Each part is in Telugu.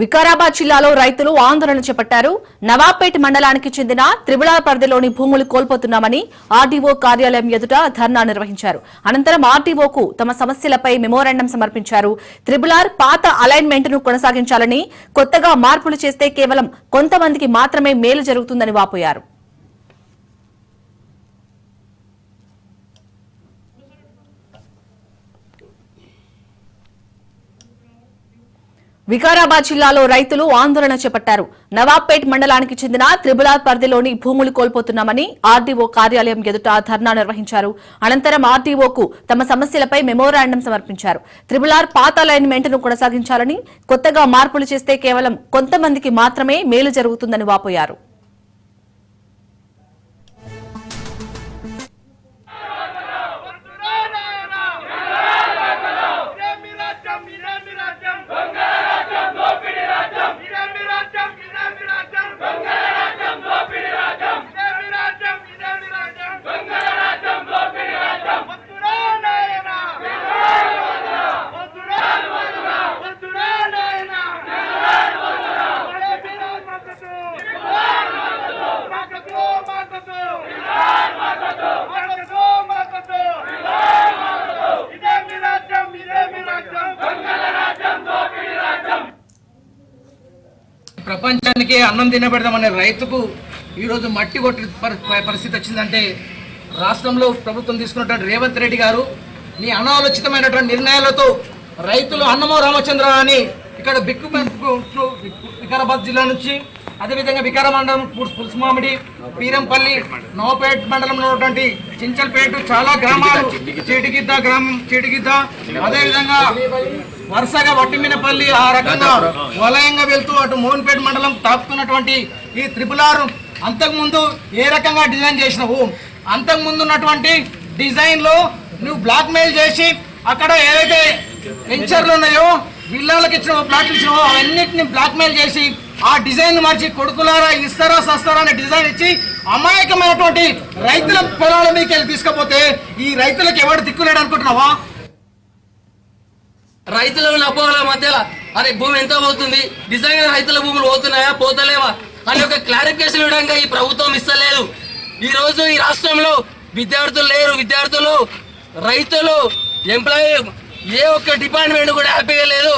వికారాబాద్ జిల్లాలో రైతులు ఆందోళన చేపట్టారు. నవాబ్పేట్ మండలానికి చెందిన త్రిబులార్ పరిధిలోని భూములు కోల్పోతున్నామని ఆర్డీఓ కార్యాలయం ఎదుట ధర్నా నిర్వహించారు. అనంతరం ఆర్డీఓకు తమ సమస్యలపై మెమోరాండం సమర్పించారు. త్రిబులార్ పాత అలైన్మెంట్ ను కొనసాగించాలని, కొత్తగా మార్పులు చేస్తే కేవలం కొంతమందికి మాత్రమే మేలు జరుగుతుందని వాపోయారు. వికారాబాద్ జిల్లాలో రైతులు ఆందోళన చేపట్టారు. నవాబ్పేట్ మండలానికి చెందిన త్రిబులార్ పరిధిలోని భూములు కోల్పోతున్నామని ఆర్డీఓ కార్యాలయం ఎదుట ధర్నా నిర్వహించారు. అనంతరం ఆర్డీఓకు తమ సమస్యలపై మెమోరాండం సమర్పించారు. త్రిబులార్ పాత అలైన్మెంట్ ను కొనసాగించాలని, కొత్తగా మార్పులు చేస్తే కేవలం కొంతమందికి మాత్రమే మేలు జరుగుతుందని వాపోయారు. ప్రపంచానికి అన్నం తినబెడదామనే రైతుకు ఈరోజు మట్టి కొట్టి పరిస్థితి వచ్చిందంటే రాష్ట్రంలో ప్రభుత్వం తీసుకున్నటువంటి రేవంత్ రెడ్డి గారు నీ అనాలోచితమైనటువంటి నిర్ణయాలతో రైతులు అన్నమో రామచంద్ర అని ఇక్కడ వికారాబాద్ జిల్లా నుంచి, అదేవిధంగా వికారా మండలం పులుసుమామిడి, పీరంపల్లి, నవపేట్ మండలంలో ఉన్నటువంటి చించల్పేట, చాలా గ్రామాలు, చీటిగిద్ద గ్రామం, చీటిగిద్ద, అదేవిధంగా వరుసగా వట్టిమినపల్లి, ఆ రకంగా వలయంగా వెళ్తూ అటు మోహన్పేట మండలం తాకుతున్నటువంటి ఈ త్రిపులార్ అంతకుముందు ఏ రకంగా డిజైన్ చేసినావు, అంతకుముందు ఉన్నటువంటి డిజైన్లో నువ్వు బ్లాక్ మెయిల్ చేసి అక్కడ ఏదైతే వెంచర్లు ఉన్నాయో, విల్లాలకు ఇచ్చినావో, ప్లాట్లు ఇచ్చినావో అవన్నిటిని బ్లాక్ మెయిల్ చేసి ఆ డిజైన్ మార్చి కొడుకులారా ఇస్తారా సస్తారా అనే డిజైన్ ఇచ్చి అమాయకమైనటువంటి రైతుల పొలాల మీదకి వెళ్ళి తీసుకపోతే ఈ రైతులకు ఎవరు దిక్కులేడు అనుకుంటున్నావా? రైతుల అపోహల మధ్యలో అరే భూమి ఎంత పోతుంది, నిజంగా రైతుల భూములు పోతున్నాయా పోతలేవా అని ఒక క్లారిఫికేషన్ ఇవ్వడానికి ఈ ప్రభుత్వం ఇస్తలేదు. ఈ రోజు ఈ రాష్ట్రంలో విద్యార్థులు లేరు, విద్యార్థులు, రైతులు, ఎంప్లాయీ, ఏ ఒక్క డిపార్ట్మెంట్ కూడా హ్యాపీగా లేదు.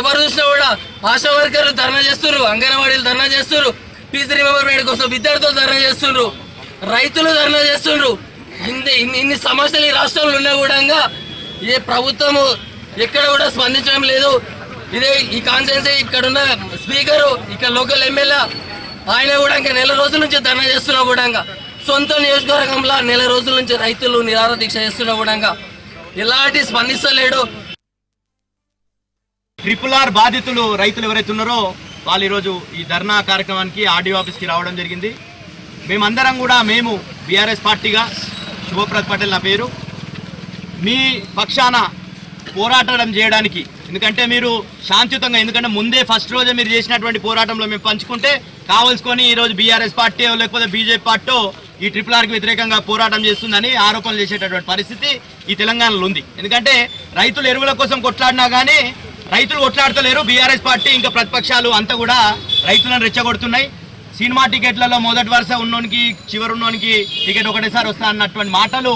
ఎవరు చూసినా కూడా ఆశా వర్కర్లు ధర్నా చేస్తున్నారు, అంగన్వాడీలు ధర్నా చేస్తున్నారు, ఫీజు రిమెంబర్మెంట్ కోసం విద్యార్థులు ధర్నా చేస్తున్నారు, రైతులు ధర్నా చేస్తున్నారు. ఇన్ని సమస్యలు ఈ రాష్ట్రంలో ఉన్నా కూడా ఏ ప్రభుత్వము ఎక్కడ కూడా స్పందించడం లేదు. ఇదే ఈ కాన్స్టిట్యున్సీ ఇక్కడున్న స్పీకరు, ఇక్కడ లోకల్ ఎమ్మెల్యే ఆయన కూడా ఇంకా నెల రోజుల నుంచి ధర్నా చేస్తున్నా కూడా సొంత నియోజకవర్గంలో నెల రోజుల నుంచి రైతులు నిరాహార దీక్ష చేస్తున్నా కూడా ఎలాంటి స్పందిస్తలేడు. ట్రిపులార్ బాధితులు రైతులు ఎవరైతే ఉన్నారో వాళ్ళు ఈరోజు ఈ ధర్నా కార్యక్రమానికి ఆర్డీఓ ఆఫీస్కి రావడం జరిగింది. మేమందరం కూడా, మేము బీఆర్ఎస్ పార్టీగా, శుభప్రద్ పటేల్ నా పేరు, మీ పక్షాన పోరాటం చేయడానికి, ఎందుకంటే మీరు శాంతియుతంగా, ఎందుకంటే ముందే ఫస్ట్ రోజే మీరు చేసినటువంటి పోరాటంలో మేము పంచుకుంటే కావాల్సుకొని ఈరోజు బీఆర్ఎస్ పార్టీ లేకపోతే బీజేపీ పార్టీ ఈ ట్రిపులార్కి వ్యతిరేకంగా పోరాటం చేస్తుందని ఆరోపణలు చేసేటటువంటి పరిస్థితి ఈ తెలంగాణలో ఉంది. ఎందుకంటే రైతులు ఎరువుల కోసం కొట్లాడినా కానీ రైతులు కొట్లాడతలేరు. బీఆర్ఎస్ పార్టీ ఇంకా ప్రతిపక్షాలు అంతా కూడా రైతులను రెచ్చగొడుతున్నాయి. సినిమా టికెట్లలో మొదటి వరుస ఉన్నోనికి చివరి ఉన్నోనికి టికెట్ ఒకటేసారి వస్తా అన్నటువంటి మాటలు